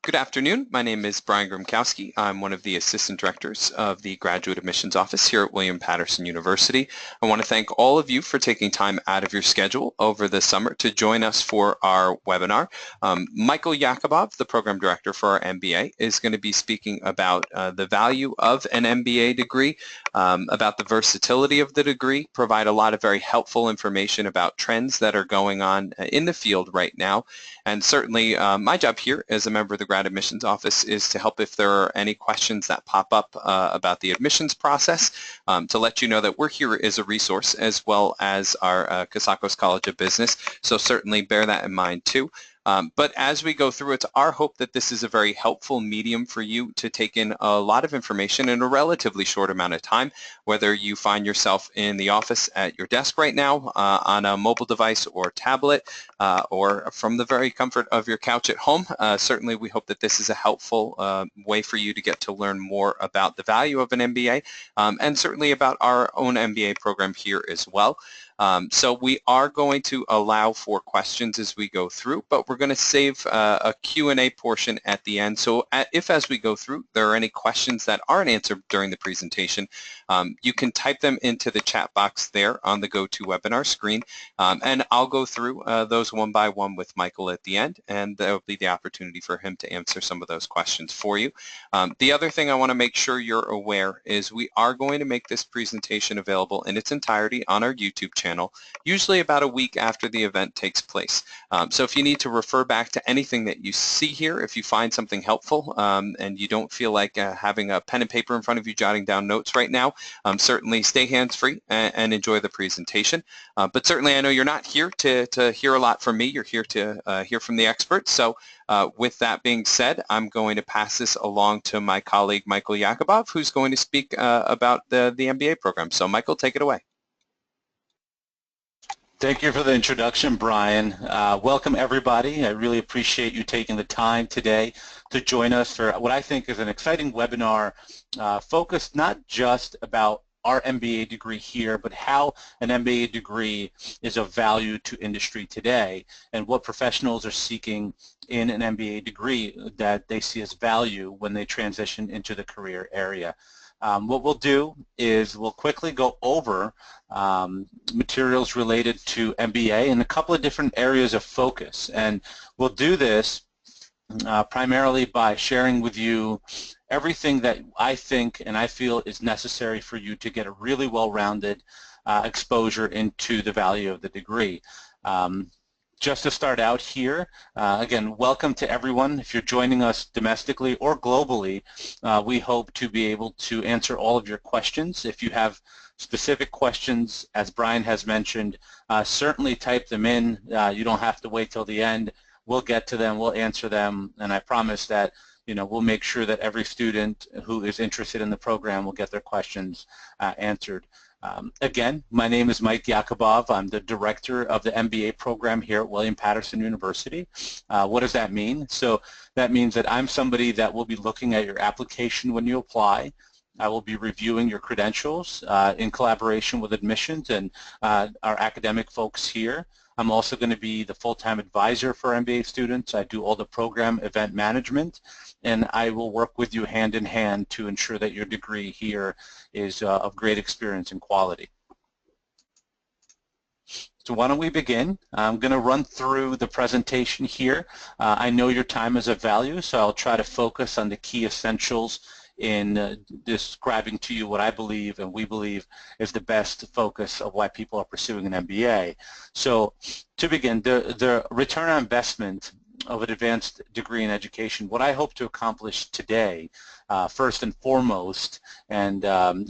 Good afternoon. My name is Brian Grimkowski. I'm one of the assistant directors of the Graduate Admissions Office here at William Paterson University. I want to thank all of you for taking time out of your schedule over the summer to join us for our webinar. Michael Yakubov, the program director for our MBA, is going to be speaking about the value of an MBA degree, about the versatility of the degree, provide a lot of very helpful information about trends that are going on in the field right now. And certainly my job here as a member of the Grad Admissions Office is to help if there are any questions that pop up about the admissions process, to let you know that we're here as a resource as well as our Casacos College of Business. So certainly bear that in mind too. But as we go through, it's our hope that this is a very helpful medium for you to take in a lot of information in a relatively short amount of time, whether you find yourself in the office at your desk right now on a mobile device or tablet, or from the very comfort of your couch at home. Certainly we hope that this is a helpful way for you to get to learn more about the value of an MBA, and certainly about our own MBA program here as well. So we are going to allow for questions as we go through, but we're going to save a Q&A portion at the end. So if as we go through there are any questions that aren't answered during the presentation, you can type them into the chat box there on the GoToWebinar screen, and I'll go through those one by one with Michael at the end, and there will be the opportunity for him to answer some of those questions for you. The other thing I want to make sure you're aware is we are going to make this presentation available in its entirety on our YouTube channel, usually about a week after the event takes place. So if you need to refer back to anything that you see here, if you find something helpful and you don't feel like having a pen and paper in front of you jotting down notes right now, certainly stay hands-free and enjoy the presentation. But certainly I know you're not here to hear a lot from me, you're here to hear from the experts. So with that being said, I'm going to pass this along to my colleague Michael Yakubov, who's going to speak about the MBA program. So Michael, take it away. Thank you for the introduction, Brian. Welcome, everybody. I really appreciate you taking the time today to join us for what I think is an exciting webinar focused not just about our MBA degree here, but how an MBA degree is of value to industry today and what professionals are seeking in an MBA degree that they see as value when they transition into the career area. What we'll do is we'll quickly go over materials related to MBA in a couple of different areas of focus, and we'll do this primarily by sharing with you everything that I think and I feel is necessary for you to get a really well-rounded exposure into the value of the degree. Just to start out here, again, welcome to everyone. If you're joining us domestically or globally, we hope to be able to answer all of your questions. If you have specific questions, as Brian has mentioned, certainly type them in. You don't have to wait till the end. We'll get to them, we'll answer them, and I promise that we'll make sure that every student who is interested in the program will get their questions answered. Again, my name is Mike Yakubov. I'm the director of the MBA program here at William Paterson University. What does that mean? So that means that I'm somebody that will be looking at your application when you apply. I will be reviewing your credentials in collaboration with admissions and our academic folks here. I'm also going to be the full-time advisor for MBA students. I do all the program event management, and I will work with you hand in hand to ensure that your degree here is of great experience and quality. So why don't we begin? I'm going to run through the presentation here. I know your time is of value, so I'll try to focus on the key essentials in describing to you what I believe and we believe is the best focus of why people are pursuing an MBA. So to begin, the return on investment of an advanced degree in education, what I hope to accomplish today, first and foremost, and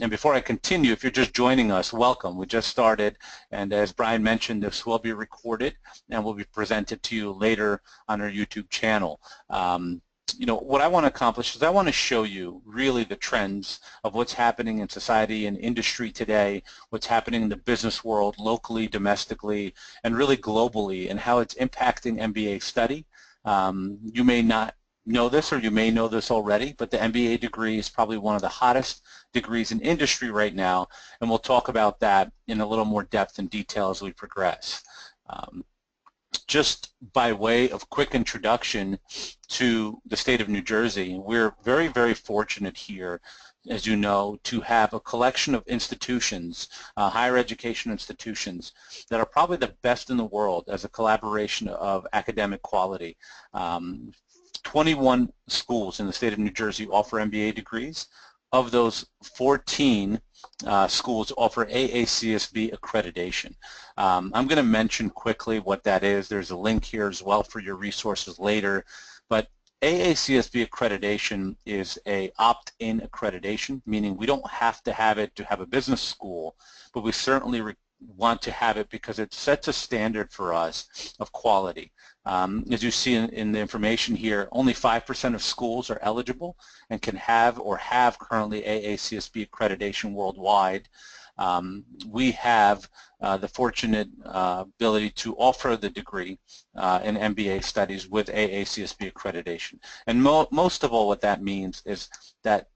before I continue, if you're just joining us, welcome. We just started, and as Brian mentioned, this will be recorded and will be presented to you later on our YouTube channel. What I want to accomplish is I want to show you really the trends of what's happening in society and industry today, what's happening in the business world, locally, domestically, and really globally, and how it's impacting MBA study. You may not know this, or you may know this already, but the MBA degree is probably one of the hottest degrees in industry right now, and we'll talk about that in a little more depth and detail as we progress. just by way of quick introduction to the state of New Jersey, we're very, very fortunate here, as you know, to have a collection of institutions, higher education institutions, that are probably the best in the world as a collaboration of academic quality. 21 schools in the state of New Jersey offer MBA degrees. Of those, 14 schools offer AACSB accreditation. I'm going to mention quickly what that is. There's a link here as well for your resources later. But AACSB accreditation is a opt-in accreditation, meaning we don't have to have it to have a business school, but we certainly want to have it because it sets a standard for us of quality. As you see in the information here, only 5% of schools are eligible and can have or have currently AACSB accreditation worldwide. We have the fortunate ability to offer the degree in MBA studies with AACSB accreditation. And most of all, what that means is that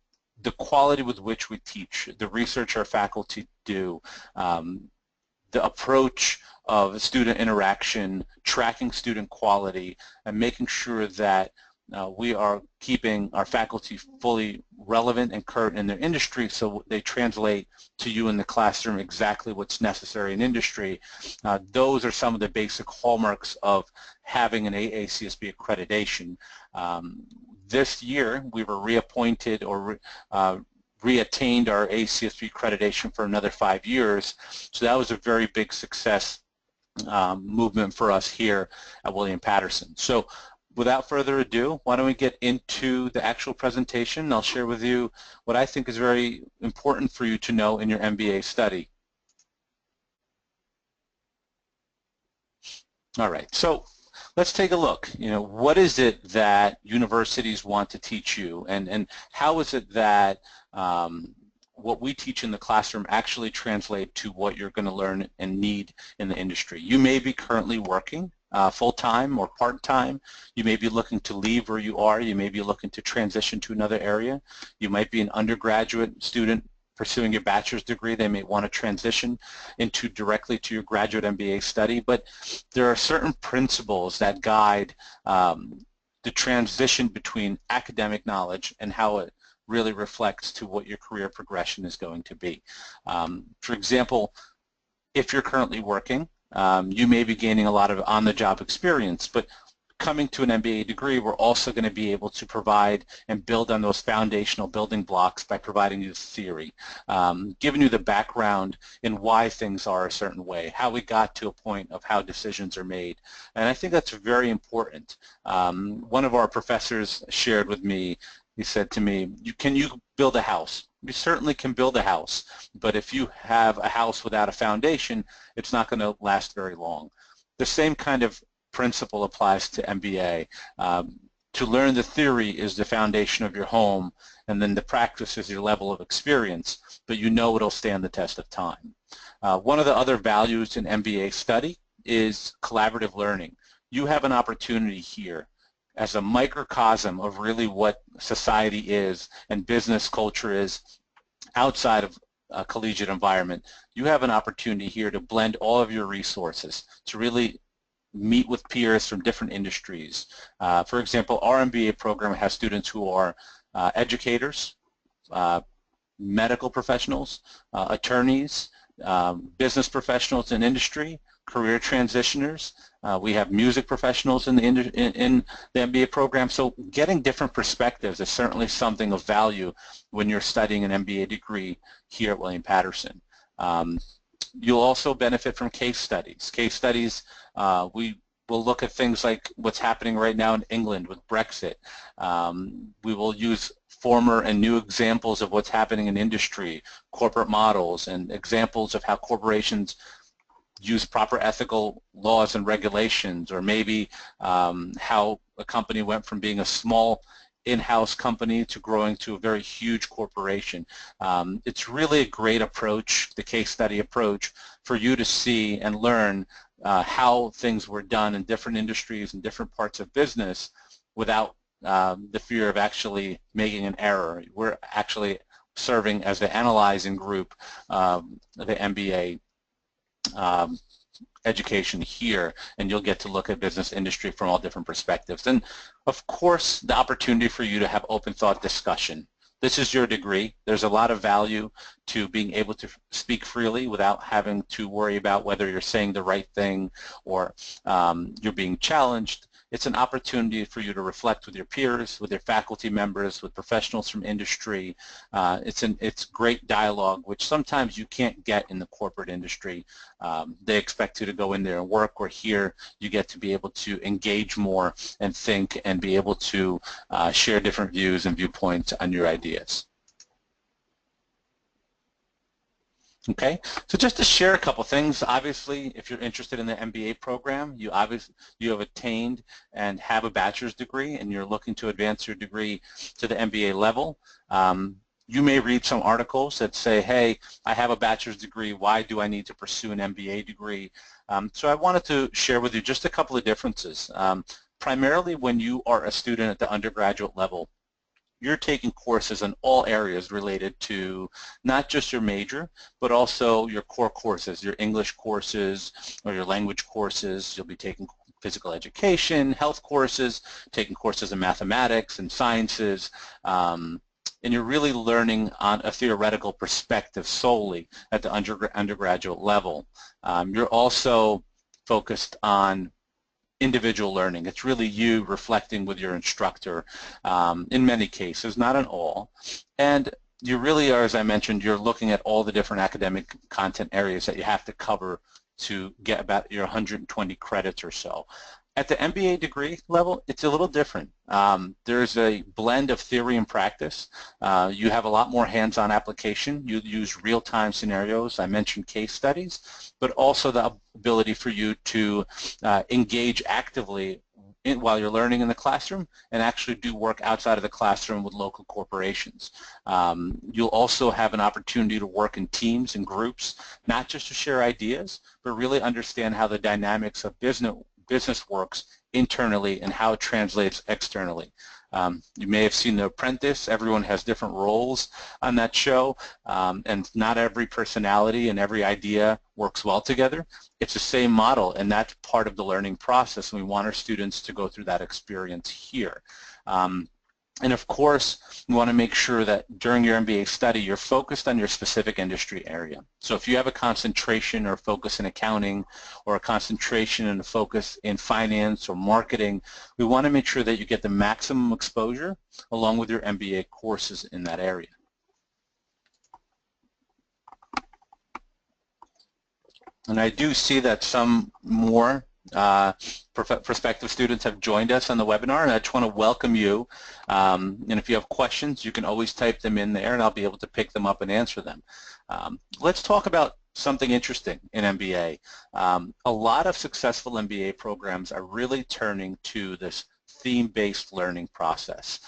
the quality with which we teach, the research our faculty do, the approach of student interaction, tracking student quality, and making sure that we are keeping our faculty fully relevant and current in their industry so they translate to you in the classroom exactly what's necessary in industry. Those are some of the basic hallmarks of having an AACSB accreditation. This year, we were reappointed or reattained our AACSB accreditation for another 5 years, so that was a very big success movement for us here at William Paterson. So without further ado, why don't we get into the actual presentation. I'll share with you what I think is very important for you to know in your MBA study. All right, so let's take a look. You know, what is it that universities want to teach you, and how is it that what we teach in the classroom actually translate to what you're going to learn and need in the industry? You may be currently working full-time or part-time. You may be looking to leave where you are. You may be looking to transition to another area. You might be an undergraduate student pursuing your bachelor's degree. They may want to transition directly to your graduate MBA study, but there are certain principles that guide the transition between academic knowledge and how it really reflects to what your career progression is going to be. For example, if you're currently working, you may be gaining a lot of on-the-job experience, but coming to an MBA degree, we're also going to be able to provide and build on those foundational building blocks by providing you theory, giving you the background in why things are a certain way, how we got to a point of how decisions are made. And I think that's very important. One of our professors shared with me, he said to me, can you build a house? You certainly can build a house, but if you have a house without a foundation, it's not going to last very long. The same kind of principle applies to MBA. To learn the theory is the foundation of your home, and then the practice is your level of experience, but you know it'll stand the test of time. One of the other values in MBA study is collaborative learning. You have an opportunity here as a microcosm of really what society is and business culture is outside of a collegiate environment. You have an opportunity here to blend all of your resources, to really meet with peers from different industries. For example, our MBA program has students who are educators, medical professionals, attorneys, business professionals in industry, career transitioners. We have music professionals in the MBA program. So getting different perspectives is certainly something of value when you're studying an MBA degree here at William Paterson. You'll also benefit from case studies. Case studies, we will look at things like what's happening right now in England with Brexit. We will use former and new examples of what's happening in industry, corporate models, and examples of how corporations use proper ethical laws and regulations, or maybe how a company went from being a small in-house company to growing to a very huge corporation. It's really a great approach, the case study approach, for you to see and learn how things were done in different industries and different parts of business without the fear of actually making an error. We're actually serving as the analyzing group, the MBA education here, and you'll get to look at business industry from all different perspectives. And of course, the opportunity for you to have open thought discussion. This is your degree. There's a lot of value to being able to speak freely without having to worry about whether you're saying the right thing or you're being challenged. It's an opportunity for you to reflect with your peers, with your faculty members, with professionals from industry. It's great dialogue, which sometimes you can't get in the corporate industry. They expect you to go in there and work, or here you get to be able to engage more and think and be able to share different views and viewpoints on your ideas. Okay, so just to share a couple things, obviously if you're interested in the MBA program, you have attained and have a bachelor's degree and you're looking to advance your degree to the MBA level. You may read some articles that say, hey, I have a bachelor's degree, why do I need to pursue an MBA degree? So I wanted to share with you just a couple of differences. Primarily when you are a student at the undergraduate level, you're taking courses in all areas related to not just your major, but also your core courses, your English courses or your language courses. You'll be taking physical education, health courses, taking courses in mathematics and sciences, and you're really learning on a theoretical perspective solely at the undergraduate level. You're also focused on individual learning. It's really you reflecting with your instructor in many cases, not in all. And you really are, as I mentioned, you're looking at all the different academic content areas that you have to cover to get about your 120 credits or so. At the MBA degree level, it's a little different. There's a blend of theory and practice. You have a lot more hands-on application. You use real-time scenarios. I mentioned case studies, but also the ability for you to engage actively while you're learning in the classroom and actually do work outside of the classroom with local corporations. You'll also have an opportunity to work in teams and groups, not just to share ideas, but really understand how the dynamics of business works internally and how it translates externally. You may have seen The Apprentice. Everyone has different roles on that show, and not every personality and every idea works well together. It's the same model, and that's part of the learning process, and we want our students to go through that experience here. And of course, you want to make sure that during your MBA study, you're focused on your specific industry area. So if you have a concentration or focus in accounting or a concentration and a focus in finance or marketing, we want to make sure that you get the maximum exposure along with your MBA courses in that area. And I do see that some more prospective students have joined us on the webinar, and I just want to welcome you. And if you have questions, you can always type them in there, and I'll be able to pick them up and answer them. Let's talk about something interesting in MBA. A lot of successful MBA programs are really turning to this theme-based learning process.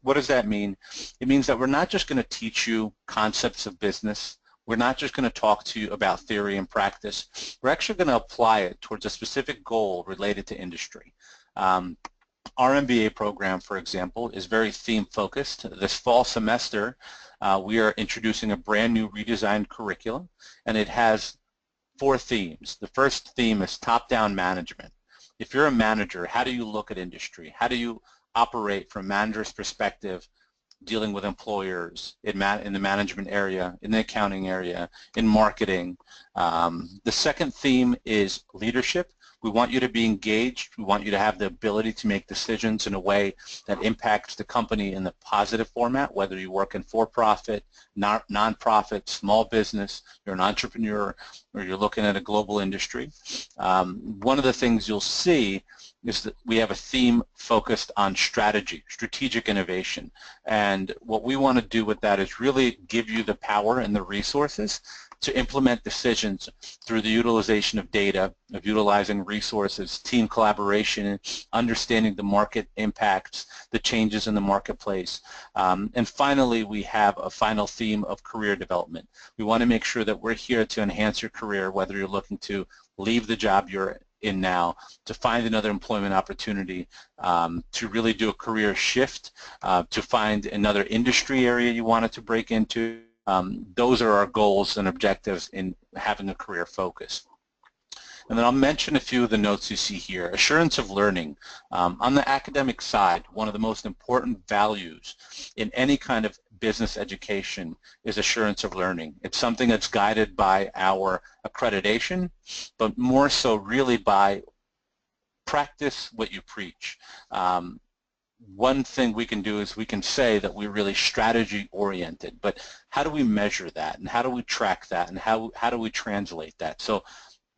What does that mean? It means that we're not just going to teach you concepts of business. We're not just going to talk to you about theory and practice. We're actually going to apply it towards a specific goal related to industry. Our MBA program, for example, is very theme-focused. This fall semester, we are introducing a brand new redesigned curriculum, and it has 4 themes. The first theme is top-down management. If you're a manager, how do you look at industry? How do you operate from a manager's perspective, dealing with employers in the management area, in the accounting area, in marketing? The second theme is leadership. We want you to be engaged. We want you to have the ability to make decisions in a way that impacts the company in the positive format, whether you work in for-profit, non-profit, small business, you're an entrepreneur, or you're looking at a global industry. One of the things you'll see is that we have a theme focused on strategy, strategic innovation. And what we want to do with that is really give you the power and the resources to implement decisions through the utilization of data, of utilizing resources, team collaboration, understanding the market impacts, the changes in the marketplace. And finally, we have a final theme of career development. We want to make sure that we're here to enhance your career, whether you're looking to leave the job you're in now, to find another employment opportunity, to really do a career shift, to find another industry area you wanted to break into. Those are our goals and objectives in having a career focus. and then I'll mention a few of the notes you see here. Assurance of learning. On the academic side, one of the most important values in any kind of business education is assurance of learning. It's something that's guided by our accreditation, but more so really by practice what you preach. One thing we can do is we can say that we're really strategy oriented, but how do we measure that, and how do we track that, and how do we translate that? So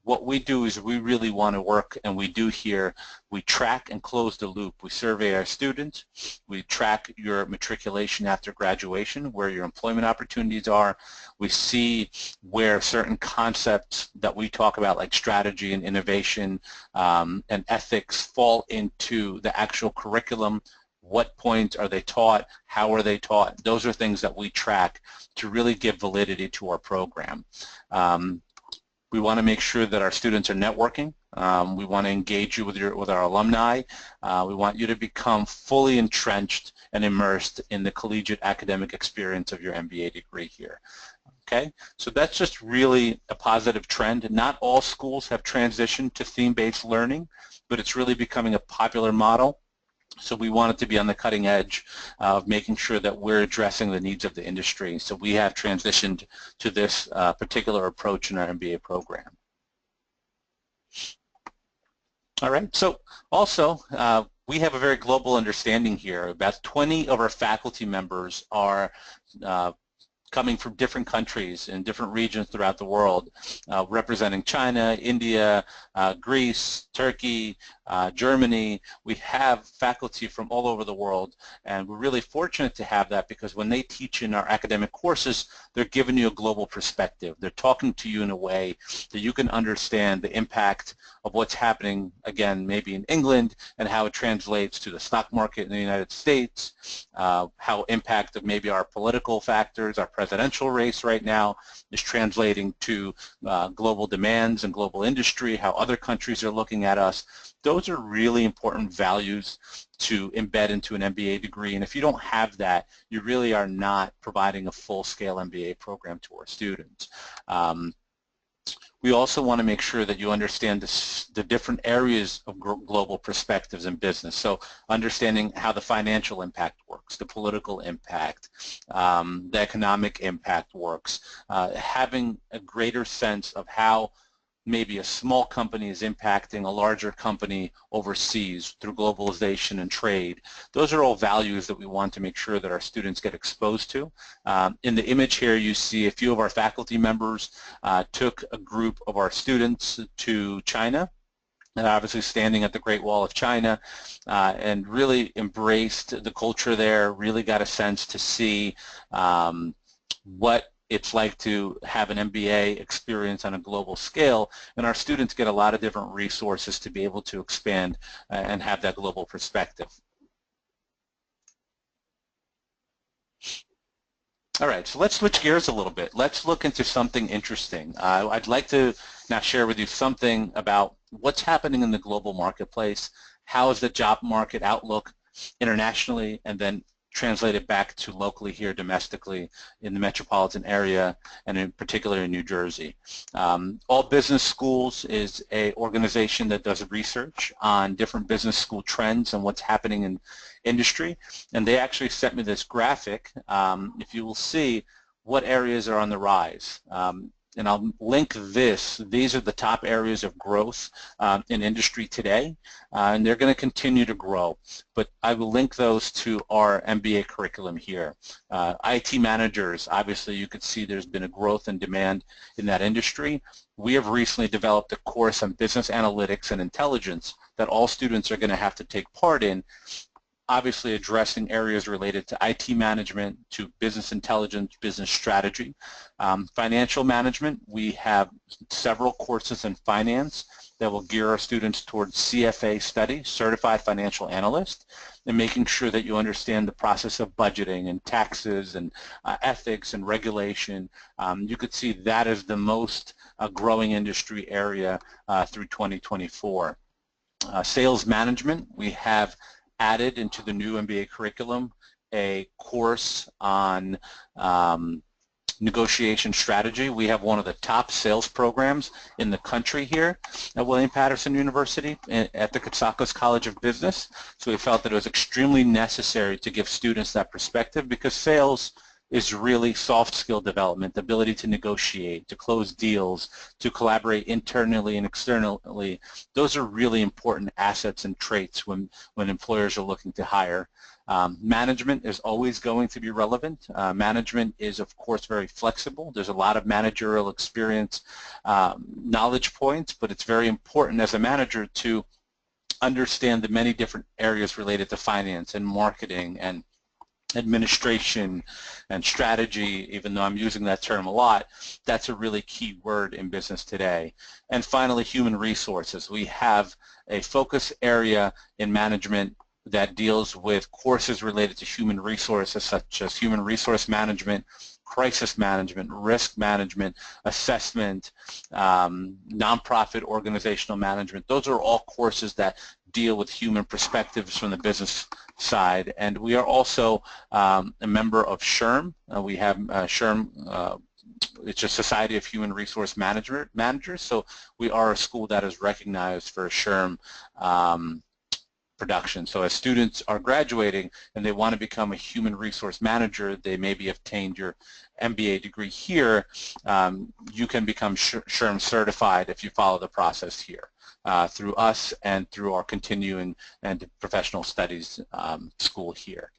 what we do is we really want to work, and we do here, we track and close the loop. We survey our students, we track your matriculation after graduation, where your employment opportunities are. We see where certain concepts that we talk about, like strategy and innovation and ethics, fall into the actual curriculum. What points are they taught? How are they taught? Those are things that we track to really give validity to our program. We want to make sure that our students are networking. We want to engage you with our alumni. We want you to become fully entrenched and immersed in the collegiate academic experience of your MBA degree here. Okay, so that's just really a positive trend. Not all schools have transitioned to theme-based learning, but it's really becoming a popular model. So we want it to be on the cutting edge of making sure that we're addressing the needs of the industry. So we have transitioned to this particular approach in our MBA program. All right, so also we have a very global understanding here. About 20 of our faculty members are coming from different countries in different regions throughout the world, representing China, India, Greece, Turkey, Germany. We have faculty from all over the world, and we're really fortunate to have that, because when they teach in our academic courses, they're giving you a global perspective. They're talking to you in a way that you can understand the impact of what's happening, again, maybe in England, and how it translates to the stock market in the United States, how impact of maybe our political factors, our presidential race right now is translating to global demands and global industry, how other countries are looking at us. Those are really important values to embed into an MBA degree, and if you don't have that, you really are not providing a full-scale MBA program to our students. We also want to make sure that you understand the different areas of global perspectives in business. So understanding how the financial impact works, the political impact, the economic impact works, having a greater sense of how maybe a small company is impacting a larger company overseas through globalization and trade. Those are all values that we want to make sure that our students get exposed to. In the image here, you see a few of our faculty members took a group of our students to China, and obviously standing at the Great Wall of China, and really embraced the culture there, really got a sense to see what it's like to have an MBA experience on a global scale, and our students get a lot of different resources to be able to expand and have that global perspective. All right, so let's switch gears a little bit. Let's look into something interesting. I'd like to now share with you something about what's happening in the global marketplace, how is the job market outlook internationally, and then translate it back to locally here domestically in the metropolitan area, and in particular in New Jersey. All Business Schools is an organization that does research on different business school trends and what's happening in industry, and they actually sent me this graphic. If you will see what areas are on the rise. And I'll link this. These are the top areas of growth in industry today, and they're going to continue to grow. But I will link those to our MBA curriculum here. IT managers, obviously you could see there's been a growth and demand in that industry. We have recently developed a course on business analytics and intelligence that all students are going to have to take part in, obviously addressing areas related to IT management, to business intelligence, business strategy. Financial management, we have several courses in finance that will gear our students towards CFA study, Certified Financial Analyst, and making sure that you understand the process of budgeting and taxes and ethics and regulation. You could see that is the most growing industry area through 2024. Sales management, we have added into the new MBA curriculum a course on negotiation strategy. We have one of the top sales programs in the country here at William Paterson University at the Cotsakos College of Business. So we felt that it was extremely necessary to give students that perspective, because sales is really soft skill development, the ability to negotiate, to close deals, to collaborate internally and externally. Those are really important assets and traits when employers are looking to hire. Management is always going to be relevant. Management is, of course, very flexible. There's a lot of managerial experience, knowledge points, but it's very important as a manager to understand the many different areas related to finance and marketing and administration and strategy. Even though I'm using that term a lot, that's a really key word in business today. And finally, human resources. We have a focus area in management that deals with courses related to human resources, such as human resource management, crisis management, risk management, assessment, nonprofit organizational management. Those are all courses that deal with human perspectives from the business side. And we are also a member of SHRM. We have SHRM, it's a Society of Human Resource Managers. So we are a school that is recognized for SHRM production. So as students are graduating and they want to become a human resource manager, they maybe obtained your MBA degree here, you can become SHRM certified if you follow the process here through us and through our continuing and professional studies school here.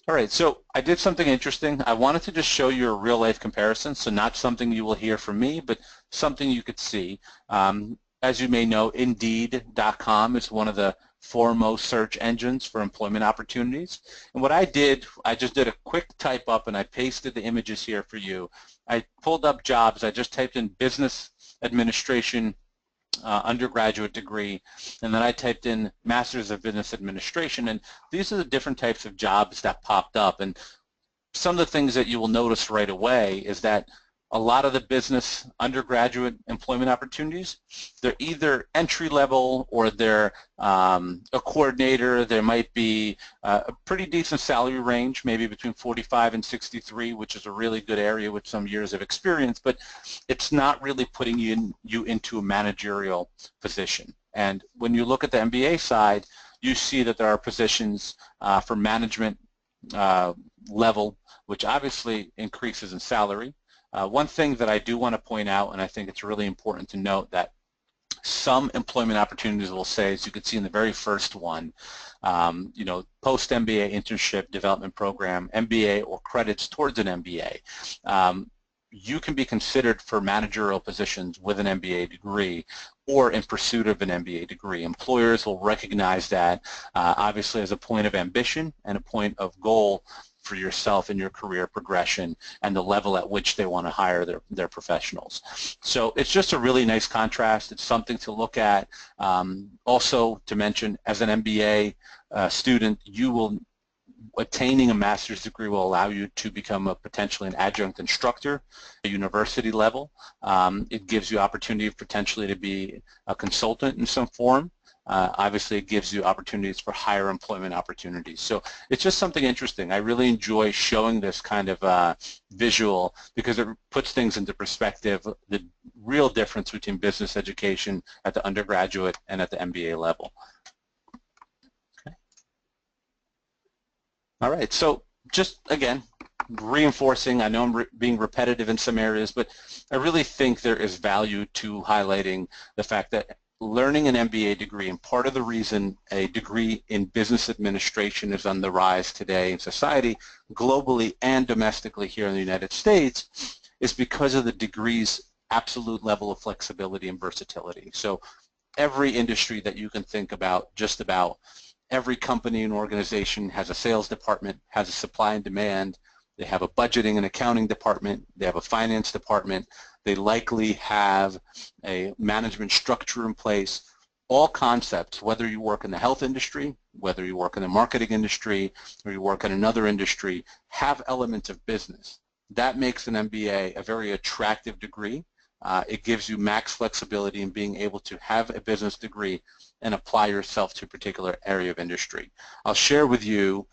All right, so I did something interesting. I wanted to just show you a real-life comparison, so not something you will hear from me, but something you could see. As you may know, Indeed.com is one of the foremost search engines for employment opportunities. And what I did, I just did a quick type up and I pasted the images here for you. I pulled up jobs. I just typed in business administration undergraduate degree, and then I typed in Masters of Business Administration, and these are the different types of jobs that popped up. And some of the things that you will notice right away is that a lot of the business undergraduate employment opportunities, they're either entry level or they're a coordinator. There might be a pretty decent salary range, maybe between 45 and 63, which is a really good area with some years of experience, but it's not really putting you into a managerial position. And when you look at the MBA side, you see that there are positions for management level, which obviously increases in salary. One thing that I do want to point out, and I think it's really important to note, that some employment opportunities will say, as you can see in the very first one, you know, post-MBA internship development program, MBA or credits towards an MBA. You can be considered for managerial positions with an MBA degree or in pursuit of an MBA degree. Employers will recognize that obviously as a point of ambition and a point of goal for yourself in your career progression and the level at which they want to hire their professionals. So it's just a really nice contrast. It's something to look at. Also to mention, as an MBA student, attaining a master's degree will allow you to become potentially an adjunct instructor at university level. It gives you opportunity potentially to be a consultant in some form. Obviously, it gives you opportunities for higher employment opportunities. So it's just something interesting. I really enjoy showing this kind of visual because it puts things into perspective, the real difference between business education at the undergraduate and at the MBA level. Okay. All right, so just again, reinforcing, I know I'm being repetitive in some areas, but I really think there is value to highlighting the fact that learning an MBA degree, and part of the reason a degree in business administration is on the rise today in society, globally and domestically here in the United States, is because of the degree's absolute level of flexibility and versatility. So every industry that you can think about, just about every company and organization has a sales department, has a supply and demand, they have a budgeting and accounting department, they have a finance department, they likely have a management structure in place. All concepts, whether you work in the health industry, whether you work in the marketing industry, or you work in another industry, have elements of business. That makes an MBA a very attractive degree. It gives you max flexibility in being able to have a business degree and apply yourself to a particular area of industry. I'll share with you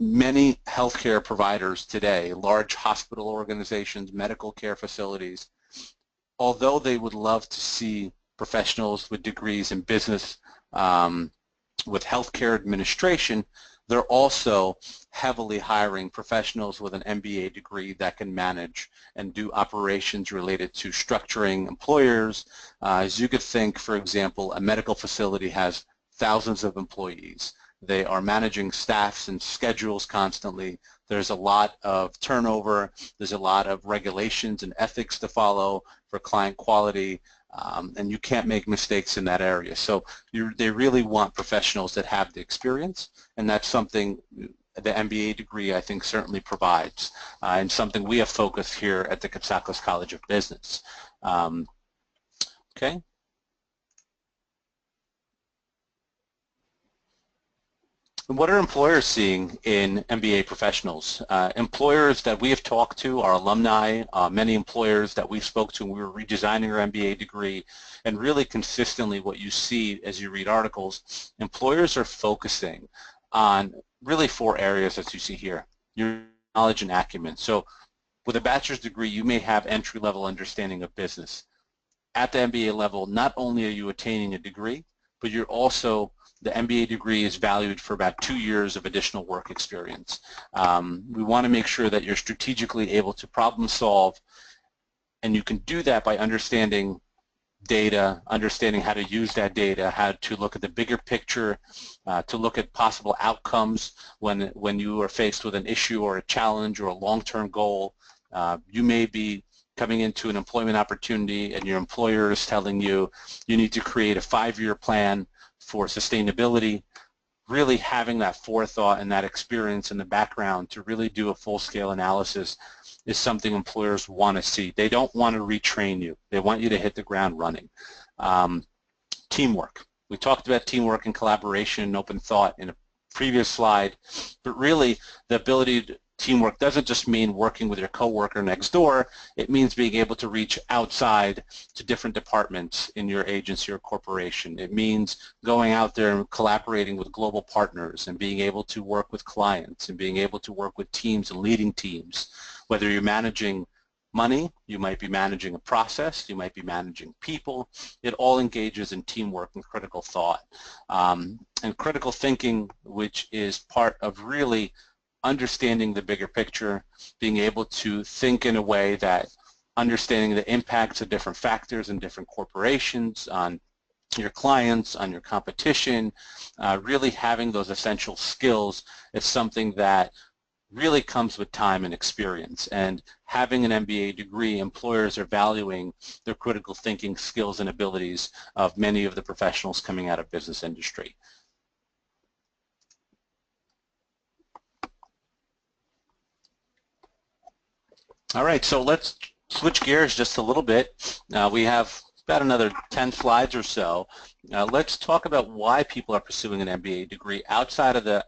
many healthcare providers today, large hospital organizations, medical care facilities, although they would love to see professionals with degrees in business, with healthcare administration, they're also heavily hiring professionals with an MBA degree that can manage and do operations related to structuring employers. As you could think, for example, a medical facility has thousands of employees. They are managing staffs and schedules constantly. There's a lot of turnover. There's a lot of regulations and ethics to follow for client quality, and you can't make mistakes in that area. So they really want professionals that have the experience, and that's something the MBA degree, I think, certainly provides, and something we have focused here at the Cotsakos College of Business. Okay. And what are employers seeing in MBA professionals? Employers that we have talked to, our alumni, many employers that we spoke to when we were redesigning our MBA degree, and really consistently what you see as you read articles, employers are focusing on really 4 areas that you see here: your knowledge and acumen. So with a bachelor's degree, you may have entry-level understanding of business. At the MBA level, not only are you attaining a degree, but you're also, the MBA degree is valued for about 2 years of additional work experience. We want to make sure that you're strategically able to problem solve, and you can do that by understanding data, understanding how to use that data, how to look at the bigger picture, to look at possible outcomes when you are faced with an issue or a challenge or a long-term goal. You may be coming into an employment opportunity and your employer is telling you you need to create a 5-year plan for sustainability. Really having that forethought and that experience in the background to really do a full-scale analysis is something employers want to see. They don't want to retrain you. They want you to hit the ground running. Teamwork. We talked about teamwork and collaboration and open thought in a previous slide, but really the ability to teamwork doesn't just mean working with your coworker next door. It means being able to reach outside to different departments in your agency or corporation. It means going out there and collaborating with global partners and being able to work with clients and being able to work with teams and leading teams. Whether you're managing money, you might be managing a process, you might be managing people. It all engages in teamwork and critical thought. And critical thinking, which is part of really understanding the bigger picture, being able to think in a way that understanding the impacts of different factors and different corporations on your clients, on your competition, really having those essential skills is something that really comes with time and experience. And having an MBA degree, employers are valuing the critical thinking skills and abilities of many of the professionals coming out of business industry. All right, so let's switch gears just a little bit. We have about another 10 slides or so. Let's talk about why people are pursuing an MBA degree outside of the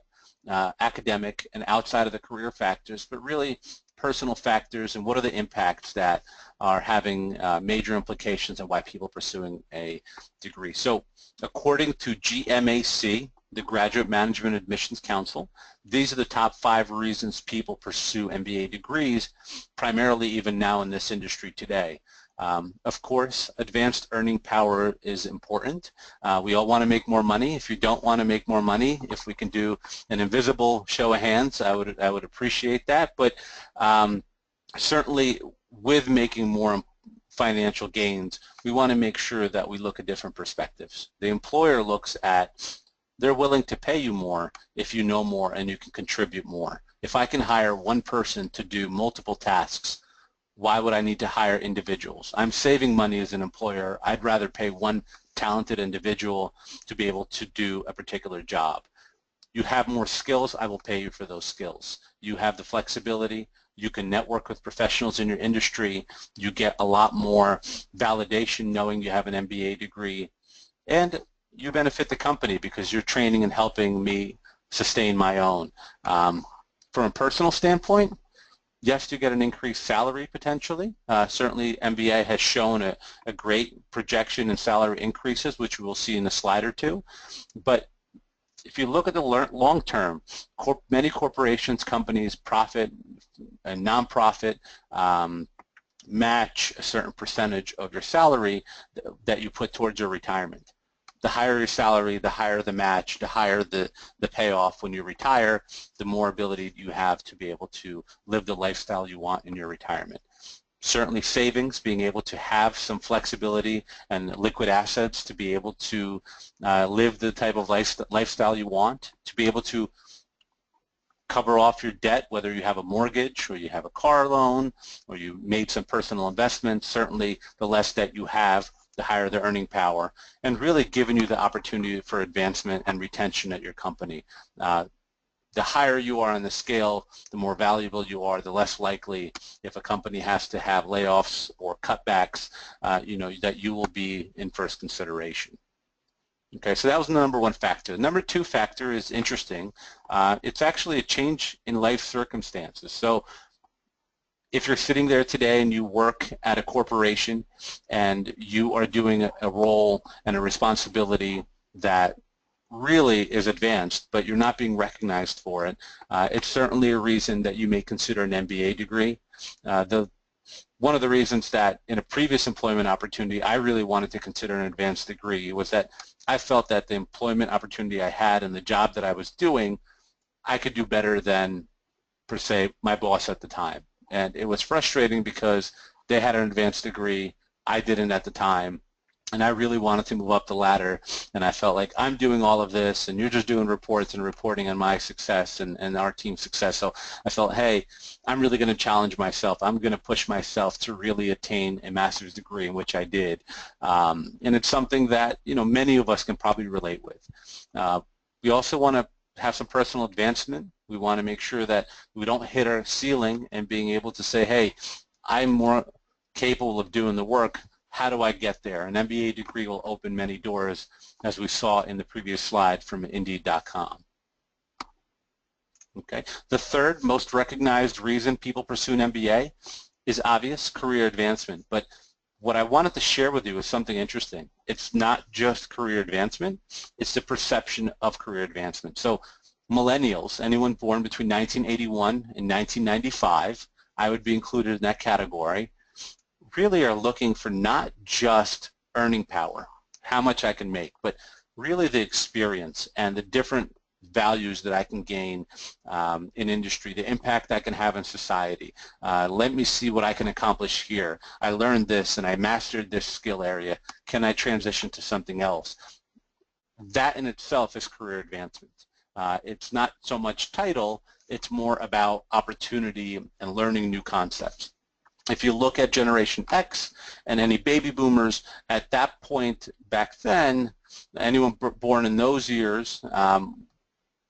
academic and outside of the career factors, but really personal factors and what are the impacts that are having major implications on why people are pursuing a degree. So according to GMAC, the Graduate Management Admissions Council, these are the top 5 reasons people pursue MBA degrees, primarily even now in this industry today. Of course, advanced earning power is important. We all want to make more money. If you don't want to make more money, if we can do an invisible show of hands, I would appreciate that. But certainly with making more financial gains, we want to make sure that we look at different perspectives. The employer looks at, they're willing to pay you more if you know more and you can contribute more. If I can hire one person to do multiple tasks, why would I need to hire individuals? I'm saving money as an employer. I'd rather pay one talented individual to be able to do a particular job. You have more skills, I will pay you for those skills. You have the flexibility, you can network with professionals in your industry, you get a lot more validation knowing you have an MBA degree, and you benefit the company because you're training and helping me sustain my own. From a personal standpoint, yes, you get an increased salary potentially. Certainly MBA has shown a great projection in salary increases, which we will see in a slide or two. But if you look at the long term, many corporations, companies, profit and nonprofit, match a certain percentage of your salary that you put towards your retirement. The higher your salary, the higher the match, the higher the payoff when you retire, the more ability you have to be able to live the lifestyle you want in your retirement. Certainly savings, being able to have some flexibility and liquid assets to be able to live the type of lifestyle you want, to be able to cover off your debt, whether you have a mortgage or you have a car loan or you made some personal investments. Certainly the less debt you have, the higher the earning power, and really giving you the opportunity for advancement and retention at your company. The higher you are on the scale, the more valuable you are, the less likely if a company has to have layoffs or cutbacks, that you will be in first consideration. Okay, so that was the number one factor. The number two factor is interesting. It's actually a change in life circumstances. So if you're sitting there today and you work at a corporation and you are doing a role and a responsibility that really is advanced, but you're not being recognized for it, it's certainly a reason that you may consider an MBA degree. One of the reasons that in a previous employment opportunity I really wanted to consider an advanced degree was that I felt that the employment opportunity I had and the job that I was doing, I could do better than, per se, my boss at the time. And it was frustrating because they had an advanced degree, I didn't at the time, and I really wanted to move up the ladder, and I felt like I'm doing all of this and you're just doing reports and reporting on my success and our team's success. So I felt, hey, I'm really going to challenge myself. I'm going to push myself to really attain a master's degree, in which I did. And it's something that many of us can probably relate with. We also want to have some personal advancement. We want to make sure that we don't hit our ceiling and being able to say, hey, I'm more capable of doing the work. How do I get there? An MBA degree will open many doors, as we saw in the previous slide from Indeed.com. Okay. The third most recognized reason people pursue an MBA is obvious, career advancement. But what I wanted to share with you is something interesting. It's not just career advancement, it's the perception of career advancement. So millennials, anyone born between 1981 and 1995, I would be included in that category, really are looking for not just earning power, how much I can make, but really the experience and the different values that I can gain in industry, the impact I can have in society. Let me see what I can accomplish here. I learned this and I mastered this skill area. Can I transition to something else? That in itself is career advancement. It's not so much title, it's more about opportunity and learning new concepts. If you look at Generation X and any baby boomers, at that point back then, anyone born in those years,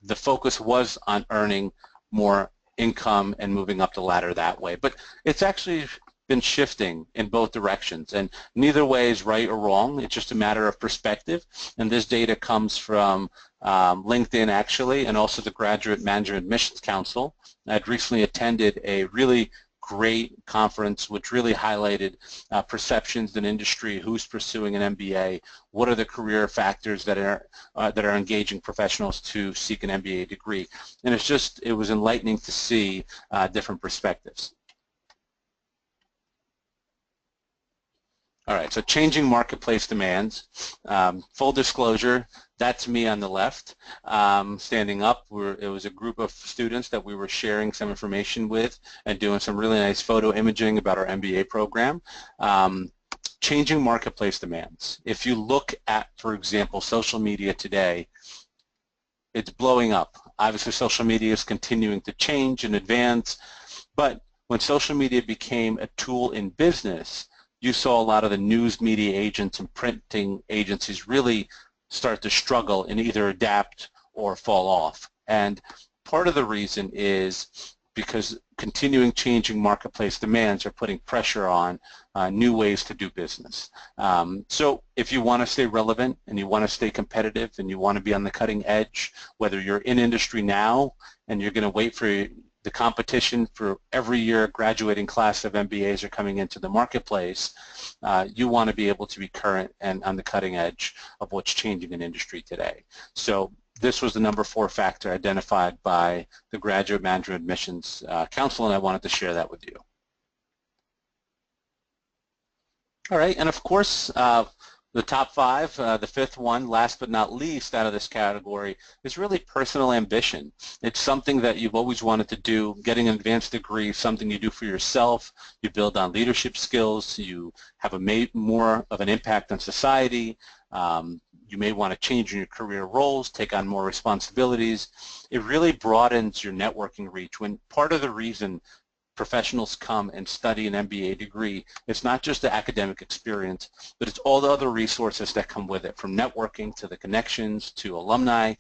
the focus was on earning more income and moving up the ladder that way. But it's actually been shifting in both directions, and neither way is right or wrong. It's just a matter of perspective, and this data comes from LinkedIn actually, and also the Graduate Management Admissions Council. I'd recently attended a really great conference which really highlighted perceptions in industry, who's pursuing an MBA, what are the career factors that are engaging professionals to seek an MBA degree. And it was enlightening to see different perspectives. All right, so changing marketplace demands. Full disclosure, that's me on the left. Standing up, it was a group of students that we were sharing some information with and doing some really nice photo imaging about our MBA program. Changing marketplace demands. If you look at, for example, social media today, it's blowing up. Obviously, social media is continuing to change and advance, but when social media became a tool in business, you saw a lot of the news media agents and printing agencies really start to struggle and either adapt or fall off. And part of the reason is because continuing changing marketplace demands are putting pressure on new ways to do business. So if you want to stay relevant and you want to stay competitive and you want to be on the cutting edge, whether you're in industry now and you're going to wait for the competition for every year graduating class of MBAs are coming into the marketplace, you want to be able to be current and on the cutting edge of what's changing in industry today. So this was the #4 factor identified by the Graduate Management Admissions Council, and I wanted to share that with you. All right, and of course, the top 5, the 5th one, last but not least out of this category, is really personal ambition. It's something that you've always wanted to do. Getting an advanced degree is something you do for yourself. You build on leadership skills. You have more of an impact on society. You may want to change in your career roles, take on more responsibilities. It really broadens your networking reach. When part of the reason professionals come and study an MBA degree, it's not just the academic experience, but it's all the other resources that come with it, from networking to the connections to alumni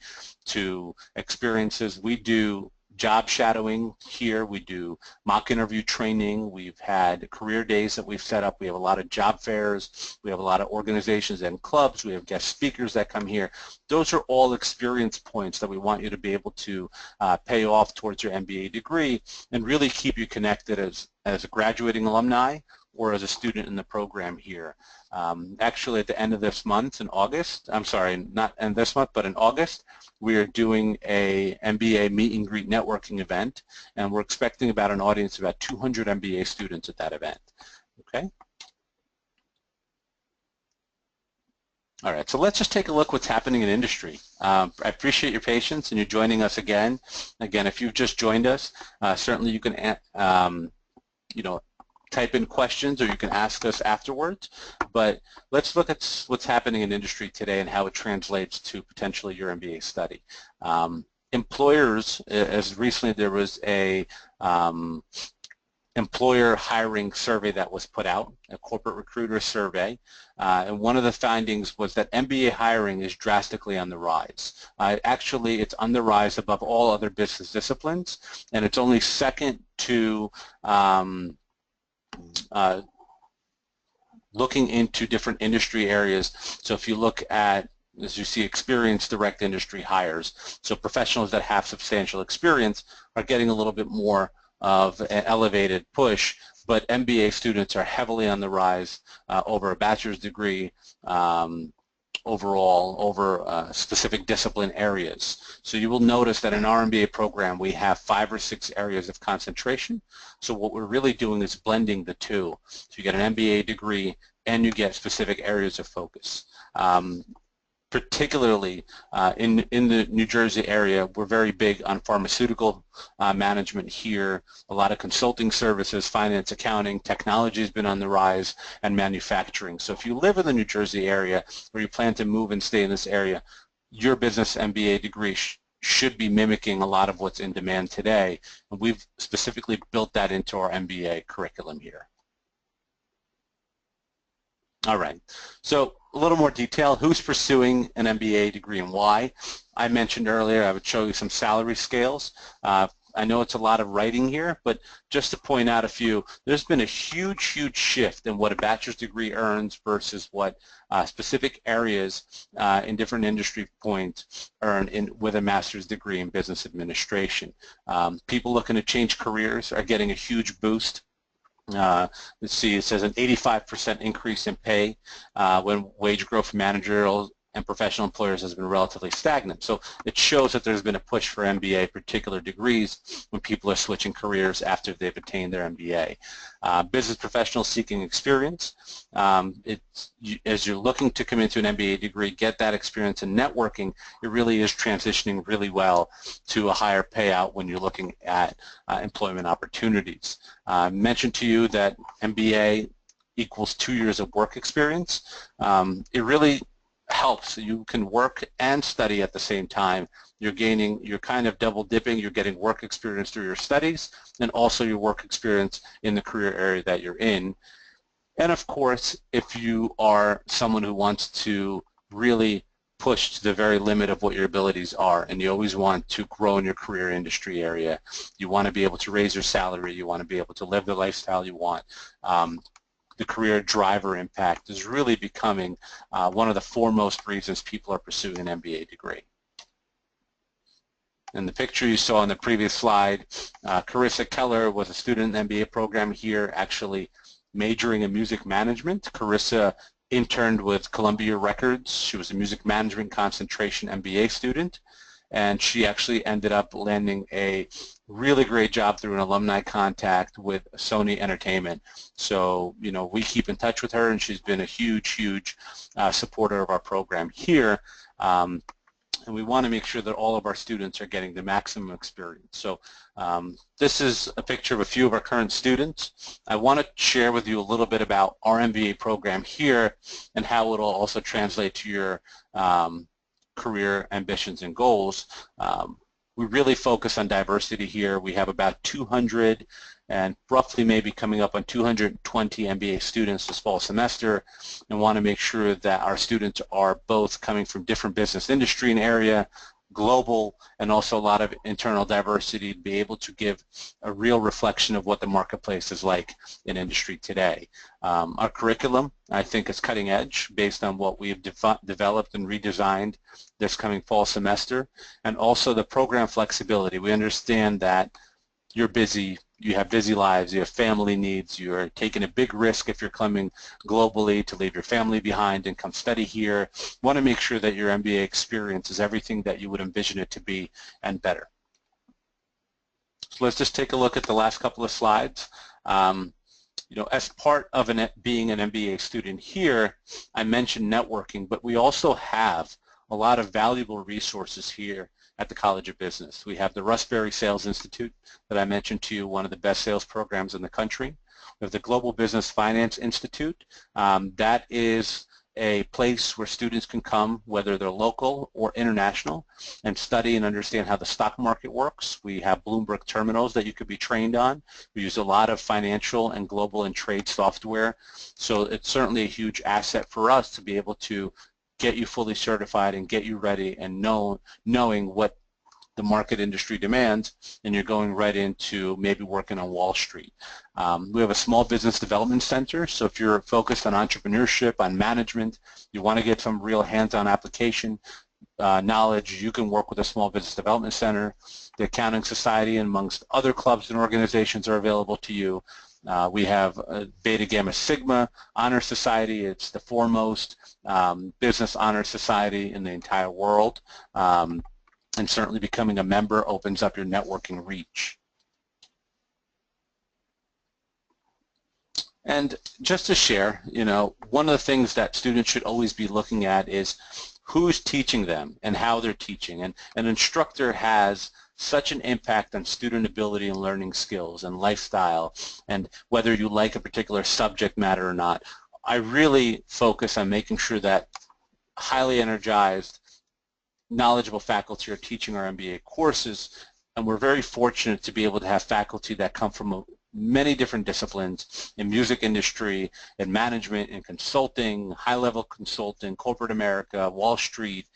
to experiences. We do job shadowing here. We do mock interview training. We've had career days that we've set up. We have a lot of job fairs. We have a lot of organizations and clubs. We have guest speakers that come here. Those are all experience points that we want you to be able to pay off towards your MBA degree and really keep you connected as a graduating alumni or as a student in the program here. Actually, at the end of this month in August, I'm sorry, not end this month, but in August, we are doing a MBA meet and greet networking event, and we're expecting about an audience of about 200 MBA students at that event. Okay. All right, so let's just take a look what's happening in industry. I appreciate your patience and you joining us again. Again, if you've just joined us, certainly you can, type in questions or you can ask us afterwards, but let's look at what's happening in industry today and how it translates to potentially your MBA study. Employers, as recently there was a employer hiring survey that was put out, a corporate recruiter survey, and one of the findings was that MBA hiring is drastically on the rise. Actually, it's on the rise above all other business disciplines, and it's only second to looking into different industry areas. So if you look at, as you see, experienced direct industry hires, so professionals that have substantial experience are getting a little bit more of an elevated push, but MBA students are heavily on the rise over a bachelor's degree overall over specific discipline areas. So you will notice that in our MBA program we have 5 or 6 areas of concentration. So what we're really doing is blending the two. So you get an MBA degree and you get specific areas of focus. Particularly in the New Jersey area, we're very big on pharmaceutical management here. A lot of consulting services, finance, accounting, technology has been on the rise, and manufacturing. So if you live in the New Jersey area or you plan to move and stay in this area, your business MBA degree should be mimicking a lot of what's in demand today. And we've specifically built that into our MBA curriculum here. All right, so a little more detail. Who's pursuing an MBA degree and why? I mentioned earlier I would show you some salary scales. I know it's a lot of writing here, but just to point out a few, there's been a huge shift in what a bachelor's degree earns versus what specific areas in different industry points earn with a master's degree in business administration. People looking to change careers are getting a huge boost. Let's see, it says an 85% increase in pay when wage growth for managerial and professional employers has been relatively stagnant. So it shows that there's been a push for MBA particular degrees when people are switching careers after they've attained their MBA. Business professionals seeking experience. As you're looking to come into an MBA degree, get that experience in networking, it really is transitioning really well to a higher payout when you're looking at employment opportunities. I mentioned to you that MBA equals 2 years of work experience. It really helps. You can work and study at the same time. You're kind of double dipping. You're getting work experience through your studies and also your work experience in the career area that you're in. And of course, if you are someone who wants to really push to the very limit of what your abilities are and you always want to grow in your career industry area, you want to be able to raise your salary, you want to be able to live the lifestyle you want, the career driver impact is really becoming one of the foremost reasons people are pursuing an MBA degree. In the picture you saw on the previous slide, Carissa Keller was a student in the MBA program here, actually majoring in music management. Carissa interned with Columbia Records. She was a music management concentration MBA student, and she actually ended up landing a really great job through an alumni contact with Sony Entertainment. So, you know, we keep in touch with her, and she's been a huge supporter of our program here. And we want to make sure that all of our students are getting the maximum experience. So this is a picture of a few of our current students. I want to share with you a little bit about our MBA program here and how it will also translate to your career ambitions and goals. We really focus on diversity here. We have about 200 and roughly maybe coming up on 220 MBA students this fall semester, and want to make sure that our students are both coming from different business industry and area, global, and also a lot of internal diversity to be able to give a real reflection of what the marketplace is like in industry today. Our curriculum, I think, is cutting edge based on what we've developed and redesigned this coming fall semester, and also the program flexibility. We understand that you're busy, you have busy lives, you have family needs, you're taking a big risk if you're coming globally to leave your family behind and come study here. You want to make sure that your MBA experience is everything that you would envision it to be and better. So let's just take a look at the last couple of slides. You know, as part of being an MBA student here, I mentioned networking, but we also have a lot of valuable resources here at the College of Business. We have the Rustberry Sales Institute that I mentioned to you, one of the best sales programs in the country. We have the Global Business Finance Institute. That is a place where students can come, whether they're local or international, and study and understand how the stock market works. We have Bloomberg terminals that you could be trained on. We use a lot of financial and global and trade software. So it's certainly a huge asset for us to be able to get you fully certified and get you ready and knowing what the market industry demands, and you're going right into maybe working on Wall Street. We have a small business development center, so if you're focused on entrepreneurship, on management, you want to get some real hands-on application knowledge, you can work with a small business development center. The Accounting Society, amongst other clubs and organizations, are available to you. We have Beta Gamma Sigma Honor Society. It's the foremost business honor society in the entire world, and certainly becoming a member opens up your networking reach. And just to share, you know, one of the things that students should always be looking at is who's teaching them and how they're teaching. And an instructor has such an impact on student ability and learning skills and lifestyle, and whether you like a particular subject matter or not. I really focus on making sure that highly energized, knowledgeable faculty are teaching our MBA courses, and we're very fortunate to be able to have faculty that come from many different disciplines in music industry, in management, in consulting, high-level consulting, corporate America, Wall Street,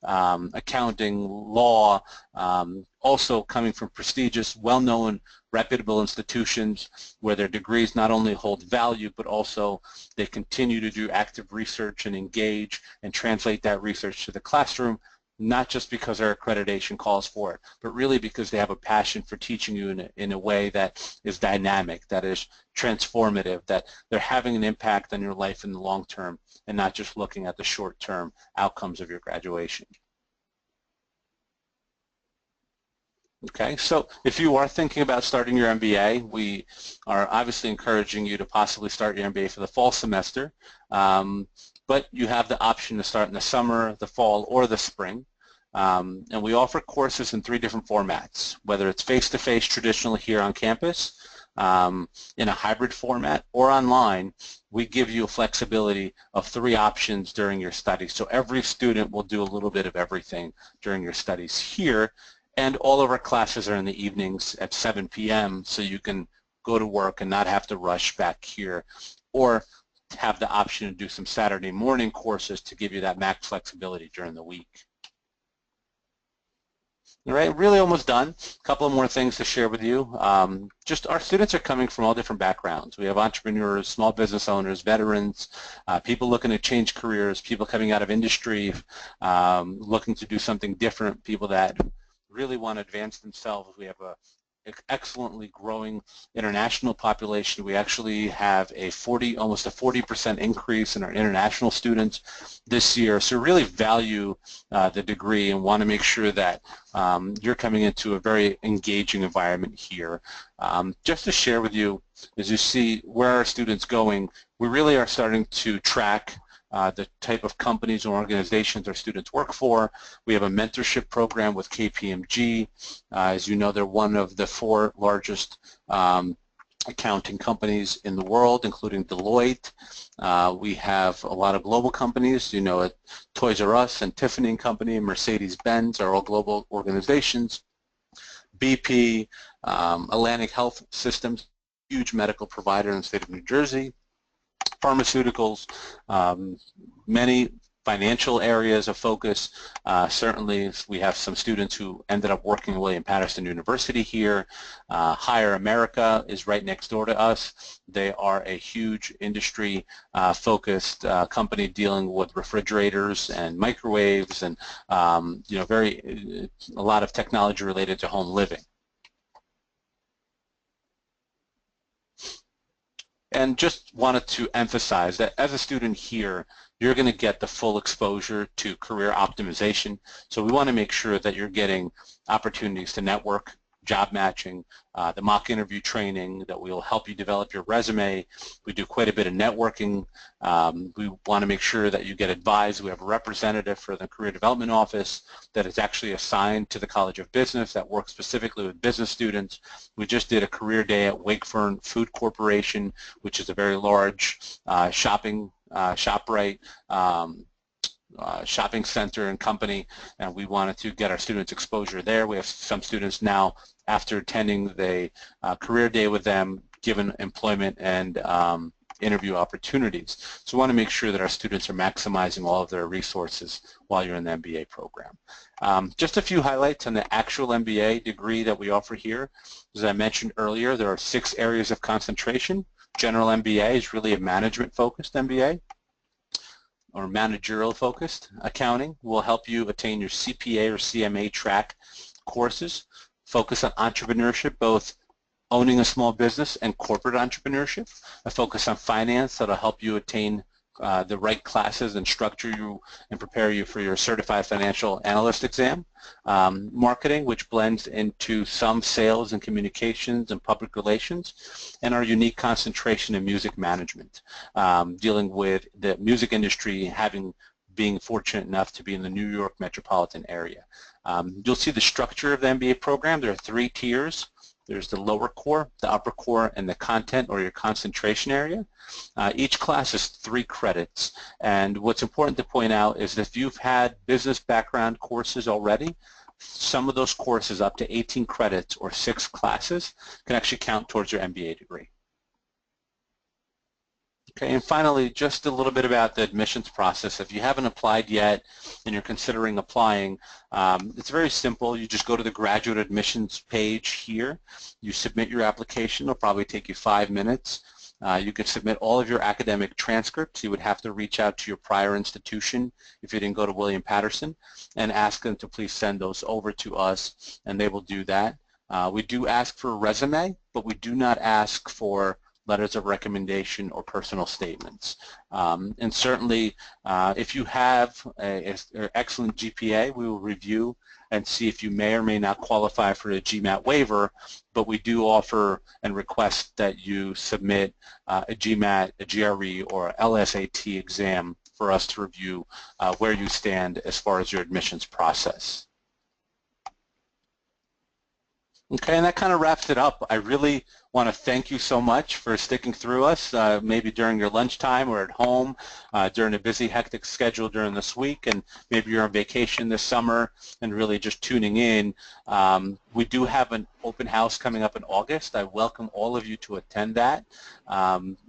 accounting, law, also coming from prestigious, well-known, reputable institutions where their degrees not only hold value, but also they continue to do active research and engage and translate that research to the classroom, not just because our accreditation calls for it, but really because they have a passion for teaching you in a way that is dynamic, that is transformative, that they're having an impact on your life in the long term and not just looking at the short-term outcomes of your graduation. Okay, so if you are thinking about starting your MBA, we are obviously encouraging you to possibly start your MBA for the fall semester, but you have the option to start in the summer, the fall, or the spring. And we offer courses in 3 different formats, whether it's face-to-face traditionally here on campus, in a hybrid format, or online. We give you a flexibility of 3 options during your studies. So every student will do a little bit of everything during your studies here. And all of our classes are in the evenings at 7 p.m. so you can go to work and not have to rush back here, or have the option to do some Saturday morning courses to give you that max flexibility during the week. All right, really almost done. A couple of more things to share with you. Just our students are coming from all different backgrounds. We have entrepreneurs, small business owners, veterans, people looking to change careers, people coming out of industry, looking to do something different, people that really want to advance themselves. We have a excellently growing international population. We actually have almost a 40% increase in our international students this year. So really value the degree and want to make sure that you're coming into a very engaging environment here. Just to share with you, as you see where our students going, we really are starting to track the type of companies or organizations our students work for. We have a mentorship program with KPMG. As you know, they're one of the 4 largest accounting companies in the world, including Deloitte. We have a lot of global companies. You know, Toys R Us and Tiffany & Company and Mercedes-Benz are all global organizations. BP, Atlantic Health Systems, huge medical provider in the state of New Jersey. Pharmaceuticals, many financial areas of focus. Certainly we have some students who ended up working at William Paterson University here. Hire America is right next door to us. They are a huge industry focused company dealing with refrigerators and microwaves and you know, a lot of technology related to home living. And just wanted to emphasize that as a student here, you're going to get the full exposure to career optimization. So we want to make sure that you're getting opportunities to network, job matching, the mock interview training that will help you develop your resume. We do quite a bit of networking. We want to make sure that you get advised. We have a representative for the Career Development Office that is actually assigned to the College of Business that works specifically with business students. We just did a career day at Wakefern Food Corporation, which is a very large ShopRite shopping center and company, and we wanted to get our students exposure there. We have some students now, after attending the career day with them, given employment and interview opportunities. So we want to make sure that our students are maximizing all of their resources while you're in the MBA program. Just a few highlights on the actual MBA degree that we offer here. As I mentioned earlier, there are 6 areas of concentration. General MBA is really a management-focused MBA, or managerial focused. Accounting will help you attain your CPA or CMA track courses. Focus on entrepreneurship, both owning a small business and corporate entrepreneurship. A focus on finance that'll help you attain the right classes and structure you and prepare you for your certified financial analyst exam. Marketing, which blends into some sales and communications and public relations, and our unique concentration in music management, dealing with the music industry, being fortunate enough to be in the New York metropolitan area. You'll see the structure of the MBA program. There are 3 tiers. There's the lower core, the upper core, and the content or your concentration area. Each class is 3 credits, and what's important to point out is that if you've had business background courses already, some of those courses, up to 18 credits or 6 classes, can actually count towards your MBA degree. Okay, and finally, just a little bit about the admissions process. If you haven't applied yet and you're considering applying, it's very simple. You just go to the graduate admissions page here. You submit your application. It'll probably take you 5 minutes. You can submit all of your academic transcripts. You would have to reach out to your prior institution if you didn't go to William Paterson and ask them to please send those over to us, and they will do that. We do ask for a resume, but we do not ask for letters of recommendation or personal statements. And certainly, if you have an excellent GPA, we will review and see if you may or may not qualify for a GMAT waiver, but we do offer and request that you submit a GMAT, a GRE, or a LSAT exam for us to review where you stand as far as your admissions process. Okay, and that kind of wraps it up. I really want to thank you so much for sticking through us, maybe during your lunchtime or at home, during a busy, hectic schedule during this week, and maybe you're on vacation this summer and really just tuning in. We do have an open house coming up in August. I welcome all of you to attend that.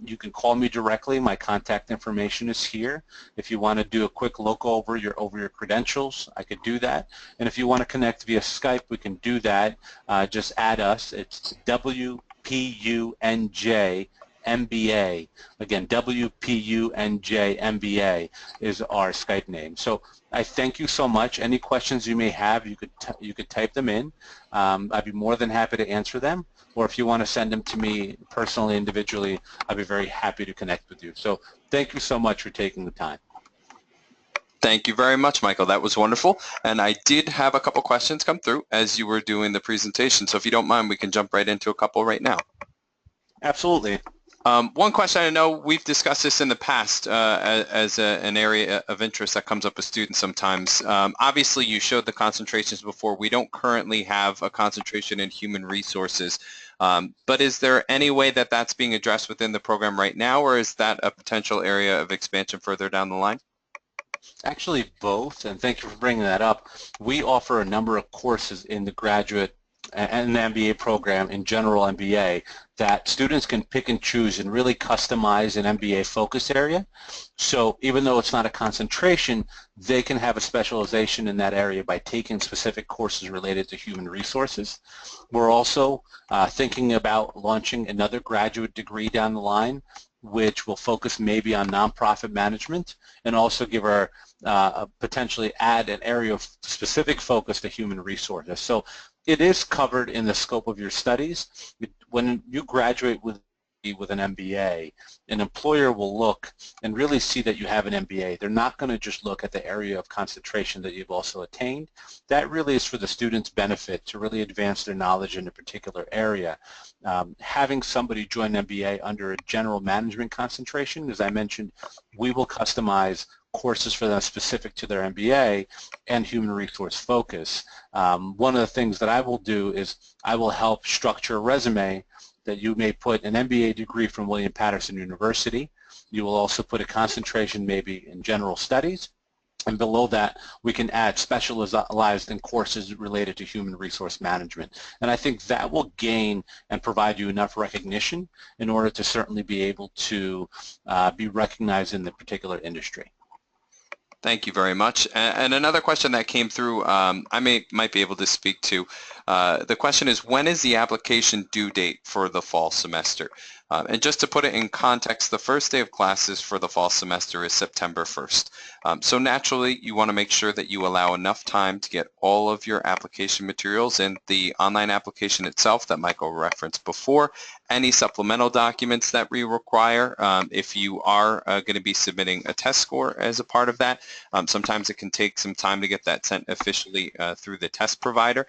You can call me directly. My contact information is here. If you want to do a quick look over your credentials, I could do that. And if you want to connect via Skype, we can do that. Just add us. It's WPUNJ MBA. Again, WPUNJ MBA is our Skype name. So I thank you so much. Any questions you may have, you could type them in. I'd be more than happy to answer them. Or if you want to send them to me personally, individually, I'd be very happy to connect with you. So thank you so much for taking the time. Thank you very much, Michael. That was wonderful. And I did have a couple questions come through as you were doing the presentation. So if you don't mind, we can jump right into a couple right now. Absolutely. One question, I know we've discussed this in the past as an area of interest that comes up with students sometimes. Obviously, you showed the concentrations before. We don't currently have a concentration in human resources, but is there any way that that's being addressed within the program right now, or is that a potential area of expansion further down the line? Actually, both, and thank you for bringing that up. We offer a number of courses in the graduate and the MBA program, in general MBA, that students can pick and choose and really customize an MBA focus area. So even though it's not a concentration, they can have a specialization in that area by taking specific courses related to human resources. We're also thinking about launching another graduate degree down the line, which will focus maybe on nonprofit management and also give our potentially add an area of specific focus to human resources. So it is covered in the scope of your studies. When you graduate with an MBA, an employer will look and really see that you have an MBA. They're not going to just look at the area of concentration that you've also attained. That really is for the student's benefit to really advance their knowledge in a particular area. Having somebody join an MBA under a general management concentration, as I mentioned, we will customize courses for them specific to their MBA and human resource focus. One of the things that I will do is I will help structure a resume that you may put an MBA degree from Paterson University. You will also put a concentration maybe in general studies, and below that we can add specialized in courses related to human resource management. And I think that will gain and provide you enough recognition in order to certainly be able to be recognized in the particular industry. Thank you very much. And another question that came through, I might be able to speak to. The question is, when is the application due date for the fall semester? And just to put it in context, the first day of classes for the fall semester is September 1st. So naturally, you want to make sure that you allow enough time to get all of your application materials in the online application itself that Michael referenced before, any supplemental documents that we require. If you are going to be submitting a test score as a part of that, sometimes it can take some time to get that sent officially through the test provider.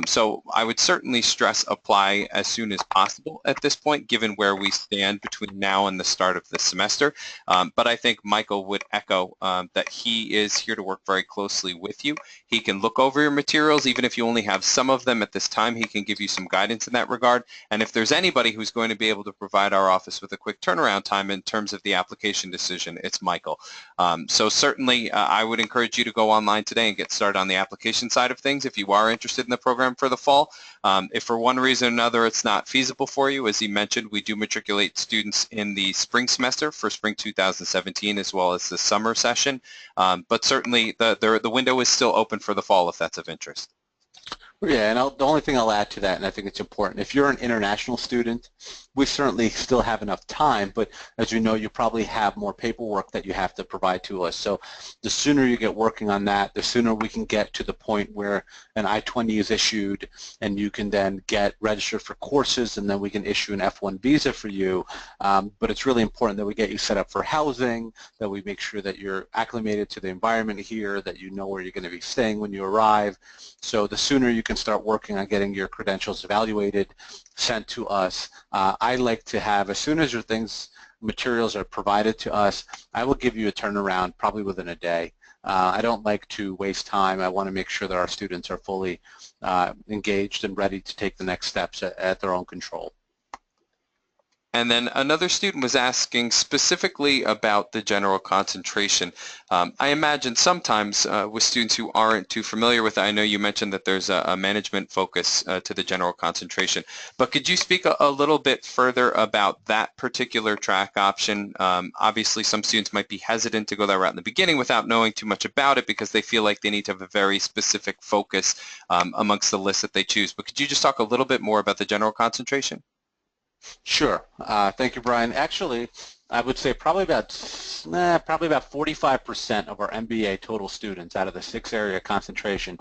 So I would certainly stress apply as soon as possible at this point, given where we stand between now and the start of the semester. But I think Michael would echo that he is here to work very closely with you. He can look over your materials, even if you only have some of them at this time. He can give you some guidance in that regard. And if there's anybody who's going to be able to provide our office with a quick turnaround time in terms of the application decision, it's Michael. So certainly I would encourage you to go online today and get started on the application side of things if you are interested in the program for the fall. If for one reason or another it's not feasible for you, as he mentioned, we do matriculate students in the spring semester for spring 2017 as well as the summer session. But certainly the window is still open for the fall if that's of interest. Yeah, and the only thing I'll add to that, and I think it's important, if you're an international student, we certainly still have enough time, but as you know, you probably have more paperwork that you have to provide to us. So the sooner you get working on that, the sooner we can get to the point where an I-20 is issued and you can then get registered for courses, and then we can issue an F1 visa for you. But it's really important that we get you set up for housing, that we make sure that you're acclimated to the environment here, that you know where you're going to be staying when you arrive. So the sooner you can start working on getting your credentials evaluated, sent to us. I like to have, as soon as your materials are provided to us, I will give you a turnaround probably within a day. I don't like to waste time. I want to make sure that our students are fully engaged and ready to take the next steps at their own control. And then another student was asking specifically about the general concentration. I imagine sometimes with students who aren't too familiar with it, I know you mentioned that there's a management focus to the general concentration, but could you speak a little bit further about that particular track option? Obviously some students might be hesitant to go that route in the beginning without knowing too much about it because they feel like they need to have a very specific focus amongst the list that they choose. But could you just talk a little bit more about the general concentration? Sure. Thank you, Brian. Actually, I would say probably about 45% of our MBA total students out of the 6-area concentration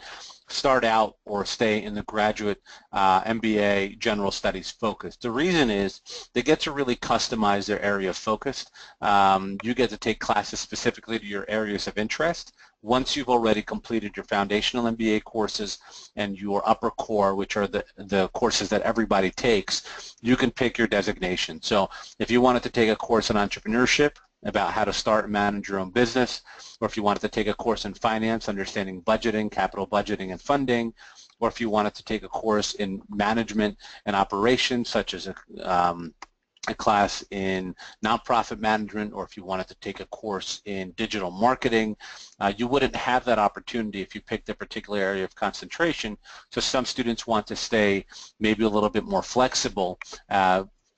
start out or stay in the graduate MBA general studies focus. The reason is they get to really customize their area of focus. You get to take classes specifically to your areas of interest. Once you've already completed your foundational MBA courses and your upper core, which are the courses that everybody takes, you can pick your designation. So if you wanted to take a course in entrepreneurship, about how to start and manage your own business, or if you wanted to take a course in finance, understanding budgeting, capital budgeting and funding, or if you wanted to take a course in management and operations, such as a class in nonprofit management, or if you wanted to take a course in digital marketing, you wouldn't have that opportunity if you picked a particular area of concentration. So some students want to stay maybe a little bit more flexible,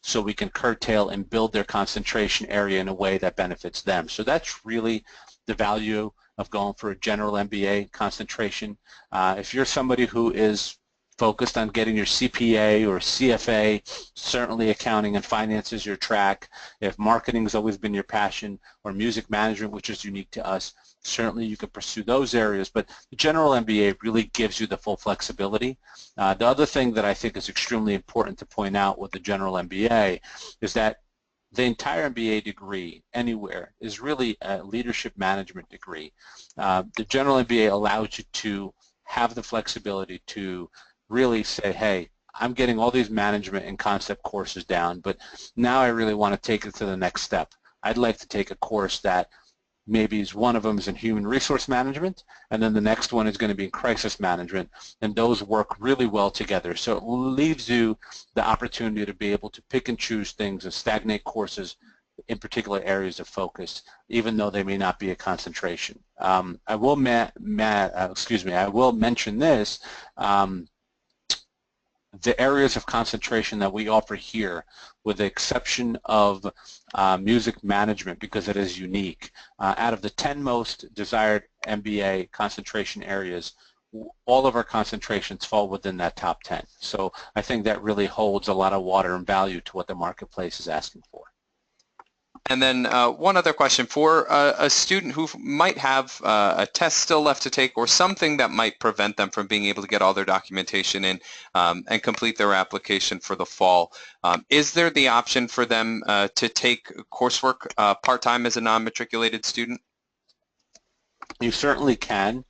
so we can curtail and build their concentration area in a way that benefits them. So that's really the value of going for a general MBA concentration. If you're somebody who is focused on getting your CPA or CFA, certainly accounting and finance is your track. If marketing has always been your passion, or music management, which is unique to us, certainly you could pursue those areas, but the general MBA really gives you the full flexibility. The other thing that I think is extremely important to point out with the general MBA is that the entire MBA degree anywhere is really a leadership management degree. The general MBA allows you to have the flexibility to really say, hey, I'm getting all these management and concept courses down, but now I really want to take it to the next step. I'd like to take a course that maybe one of them is in human resource management, and then the next one is going to be in crisis management, and those work really well together. So it leaves you the opportunity to be able to pick and choose things and stagnate courses in particular areas of focus, even though they may not be a concentration. I will mention this. The areas of concentration that we offer here, with the exception of music management, because it is unique, out of the 10 most desired MBA concentration areas, all of our concentrations fall within that top 10. So I think that really holds a lot of water and value to what the marketplace is asking for. And then one other question for a student who might have a test still left to take, or something that might prevent them from being able to get all their documentation in and complete their application for the fall. Is there the option for them to take coursework part-time as a non-matriculated student? You certainly can.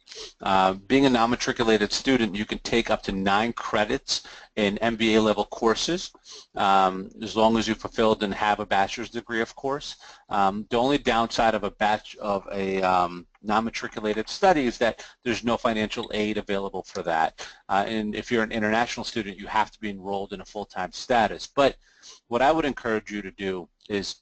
Being a non-matriculated student, you can take up to 9 credits in MBA level courses, as long as you fulfilled and have a bachelor's degree, of course. The only downside of a non-matriculated study is that there's no financial aid available for that. And if you're an international student, you have to be enrolled in a full-time status. But what I would encourage you to do is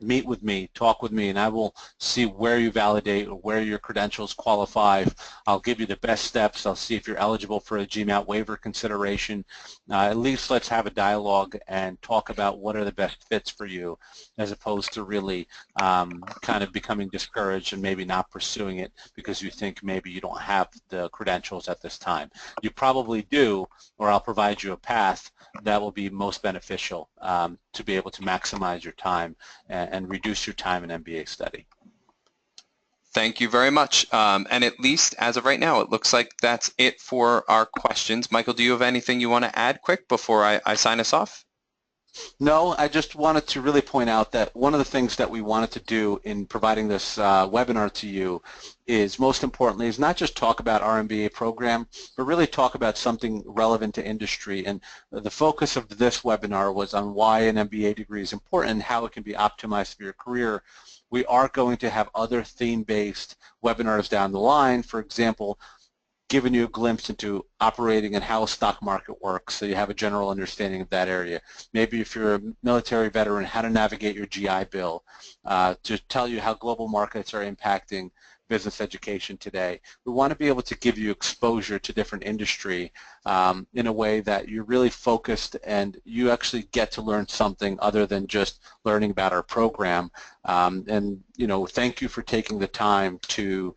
meet with me, talk with me, and I will see where you validate or where your credentials qualify. I'll give you the best steps. I'll see if you're eligible for a GMAT waiver consideration. At least let's have a dialogue and talk about what are the best fits for you, as opposed to really kind of becoming discouraged and maybe not pursuing it because you think maybe you don't have the credentials at this time. You probably do, or I'll provide you a path that will be most beneficial to be able to maximize your time and reduce your time in MBA study. Thank you very much. And at least as of right now, it looks like that's it for our questions. Michael, do you have anything you want to add quick before I sign us off? No, I just wanted to really point out that one of the things that we wanted to do in providing this webinar to you is, most importantly, is not just talk about our MBA program, but really talk about something relevant to industry. And the focus of this webinar was on why an MBA degree is important and how it can be optimized for your career. We are going to have other theme-based webinars down the line. For example, giving you a glimpse into operating and how a stock market works, so you have a general understanding of that area. Maybe if you're a military veteran, how to navigate your GI Bill, to tell you how global markets are impacting business education today. We want to be able to give you exposure to different industry in a way that you're really focused and you actually get to learn something other than just learning about our program. And thank you for taking the time to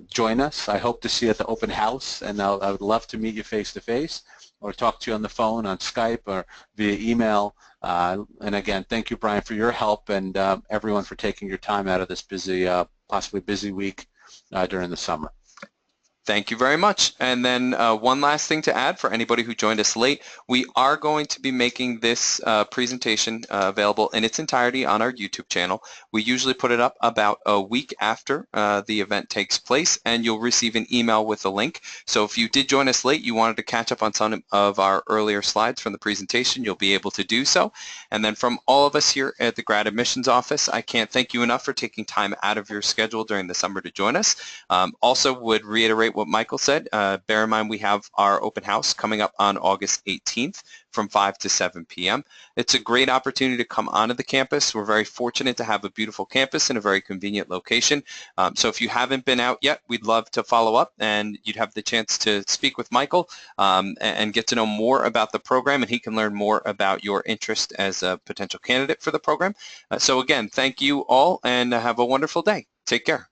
join us. I hope to see you at the open house, and I would love to meet you face-to-face or talk to you on the phone, on Skype, or via email. And again, thank you, Brian, for your help, and everyone for taking your time out of this busy, possibly busy week during the summer. Thank you very much. And then one last thing to add for anybody who joined us late, we are going to be making this presentation available in its entirety on our YouTube channel. We usually put it up about a week after the event takes place, and you'll receive an email with a link. So if you did join us late, you wanted to catch up on some of our earlier slides from the presentation, you'll be able to do so. And then from all of us here at the Grad Admissions Office, I can't thank you enough for taking time out of your schedule during the summer to join us. Also would reiterate what Michael said. Bear in mind we have our open house coming up on August 18th from 5 to 7 p.m. It's a great opportunity to come onto the campus. We're very fortunate to have a beautiful campus in a very convenient location. So if you haven't been out yet, we'd love to follow up, and you'd have the chance to speak with Michael and get to know more about the program, and he can learn more about your interest as a potential candidate for the program. So again, thank you all, and have a wonderful day. Take care.